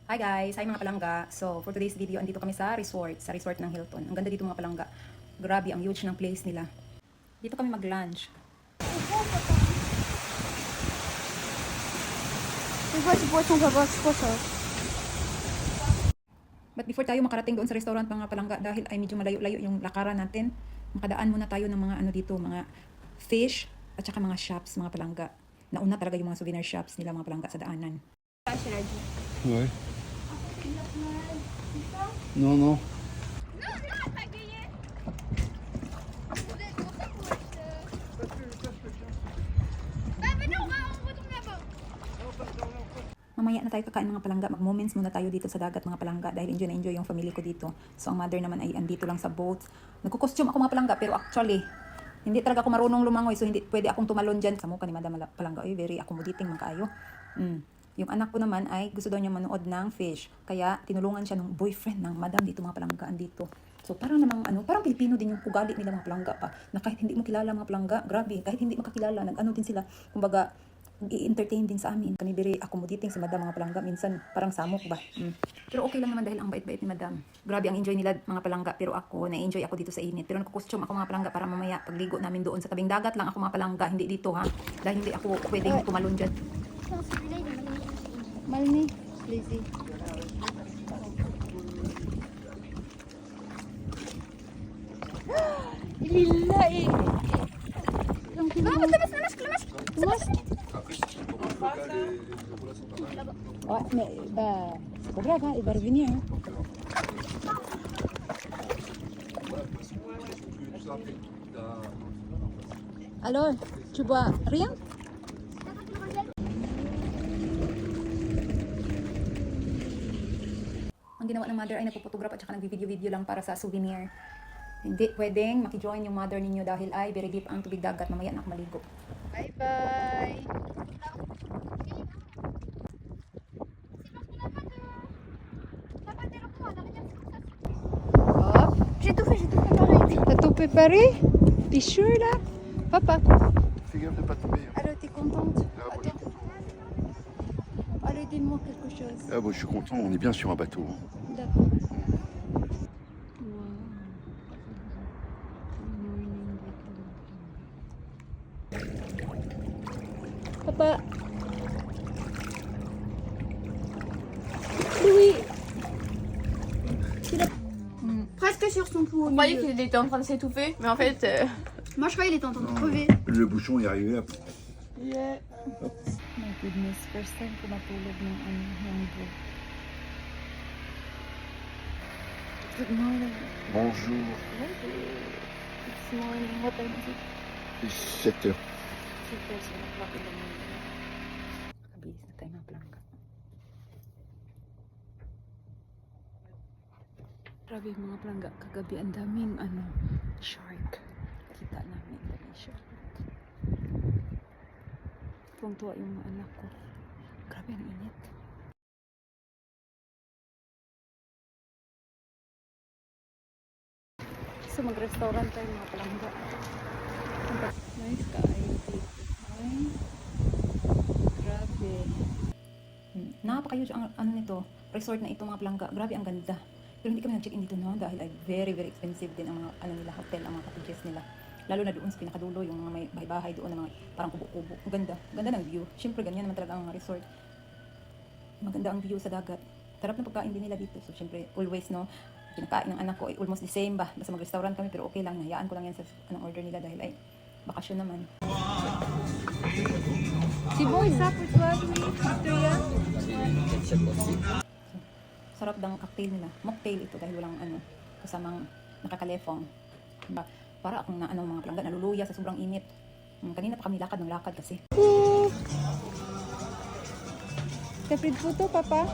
Hi guys! Hi mga palangga! So, for today's video, andito kami sa resort ng Hilton. Ang ganda dito mga palangga. Grabe, ang huge ng place nila. Dito kami mag-lunch. But before tayo makarating doon sa restaurant mga palangga, dahil ay medyo malayo-layo yung lakaran natin, makadaan muna tayo ng mga ano dito, mga fish at saka mga shops mga palangga. Nauna talaga yung mga souvenir shops nila mga palangga sa daanan. Ouais. Non, non. Mamaya na tayo kakain mga palangga. Mag-moments muna tayo dito sa dagat mga palangga dahil enjoy na enjoy yung family ko dito. So ang mother naman ay andito lang sa boat. Nagko-costume ako mga palangga pero actually hindi talaga ako marunong lumangoy so hindi pwede akong tumalon dyan. Sa mukha ni Madam Palangga ay very accommodating man kaayo. Yung anak ko naman ay gusto daw niya manood ng fish. Kaya tinulungan siya ng boyfriend ng Madam dito mga palangga andito. So parang namang parang Pilipino din yung ugali nila mga palangga pa. Na kahit hindi mo kilala mga palangga, grabe, kahit hindi makakilala, nag-ano din sila. Kumbaga, i-entertain din sa amin. Kami very accommodating si Madam mga palangga. Minsan parang samok ba. Pero okay lang naman dahil ang bait-bait ni Madam. Grabe ang enjoy nila mga palangga. Pero ako, na-enjoy ako dito sa init. Pero nagko-costume ako mga palangga para mamaya pagligo namin doon sa tabing dagat lang ako mga palangga. Hindi dito ha. Dahil hindi ako pwedeng tumalon dyan. Malmi, lazy. لله ايه c'est pas grave, hein, il va revenir. Hein. Alors, tu bois rien? Ang ginawa ng mother ay nagpo-photograph at saka nag-video-video lang para sa souvenir. Hindi pwedeng maki-join yung mother ninyo dahil ay very deep ang tubig dagat. Mamaya na ako maligo. Bye-bye. Hop. J'ai tout préparé. T'as tout préparé? T'es sûr là? Papa. Fais gaffe de pas tomber. Alors, t'es contente? Attends. Allez, dis-moi quelque chose. Ah bon, je suis content, on est bien sur un bateau. D'accord. Papa. Louis. Presque sur son pouls. On croyait qu'il était en train de s'étouffer, mais en fait. Moi, je croyais qu'il était en train de crever. Le bouchon est arrivé là. Yeah. My goodness, first time ko matulog ng boat. Good morning. Bonjour. It's morning. What time is it? 7 heures. 7 o'clock in the morning. Nakabilis na tayo mga palangga. Grabe mga palangga, kagabi ang daming shark. Kita namin daming shark. Tuwang-tuwa yung mga anak ko. Grabe ang init. So mag-restaurant tayo mga palangga. Nice kain. Grabe. Napaka-huge ang ano nito, resort na ito mga palangga. Grabe ang ganda. Pero hindi kami nag-check-in dito no dahil ay very very expensive din ang mga ano nila hotel, ang mga cottages nila. Lalo na doon sa pinakadulo yung mga may bahay-bahay doon na mga parang kubo-kubo. Ang ganda. Ganda ng view. Siyempre ganyan naman talaga ang resort. Maganda ang view sa dagat. Sarap na pagkain din nila dito. So siyempre always no, kinakain ng anak ko ay almost the same ba. Basta mag-restaurant kami pero okay lang. Hayaan ko lang yan sa anong order nila dahil ay bakasyon naman. C'est bon, ça pour toi, Victoria? Sarap ng cocktail nila. Mocktail ito dahil walang kasamang nakakalefong. Para akong mga palangga naluluya sa sobrang init. Kanina pa kami lakad ng lakad kasi. T'as pris de photo, papa?